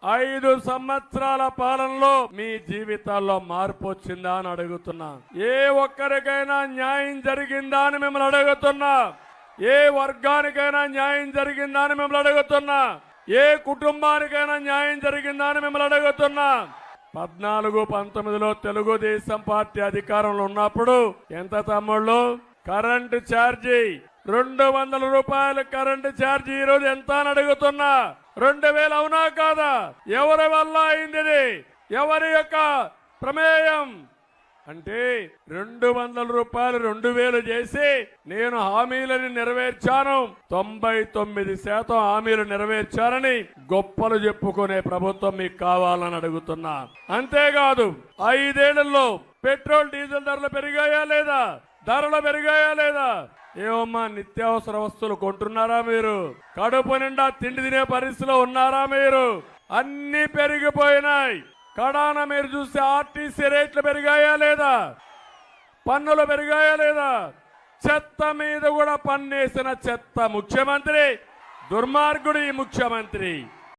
5 సంవత్సరాల పాలనలో మీ జీవితాల్లో మార్పు వచ్చిందా అని అడుగుతున్నా. ఏ ఒక్కరికైనా న్యాయం జరిగిందా అని మిమ్మల్ని అడుగుతున్నా. ఏ వర్గానికైనా న్యాయం జరిగిందా అని మిమ్మల్ని అడుగుతున్నా. ఏ కుటుంబానికైనా న్యాయం జరిగిందా అని మిమ్మల్ని అడుగుతున్నా. 14-19లో తెలుగుదేశం పార్టీ అధికారంలో ఉన్నప్పుడు ఎంత తమ్ముళ్ళు కరెంటు ఛార్జీ 200 రూపాయలు కరెంటు ఛార్జీ ఈరోజు ఎంత అని అడుగుతున్నా. 2000 అవునా కాదా? ఎవరి వల్ల అయింది? ఎవరి యొక్క ప్రమేయం? అంటే 200 రూపాయలు 2000 చేసి నేను హామీలను నెరవేర్చాను, 99% హామీలు నెరవేర్చానని గొప్పలు చెప్పుకునే ప్రభుత్వం మీకు కావాలని అడుగుతున్నా. అంతేకాదు 5 ఏళ్లలో పెట్రోల్ డీజిల్ ధరలు పెరిగాయా లేదా? ధరలు పెరిగాయా లేదా? ఏమమ్మా నిత్యావసర వస్తువులు కొంటున్నారా మీరు? కడుపు నిండా తిండి తినే పరిస్థితిలో ఉన్నారా మీరు? అన్ని పెరిగిపోయినాయి. కడాన మీరు చూస్తే ఆర్టీసీ రేట్లు పెరిగాయా లేదా? పన్నులు పెరిగాయా లేదా? చెత్త మీద కూడా పన్నేసిన చెత్త ముఖ్యమంత్రి, దుర్మార్గుడు ఈ ముఖ్యమంత్రి.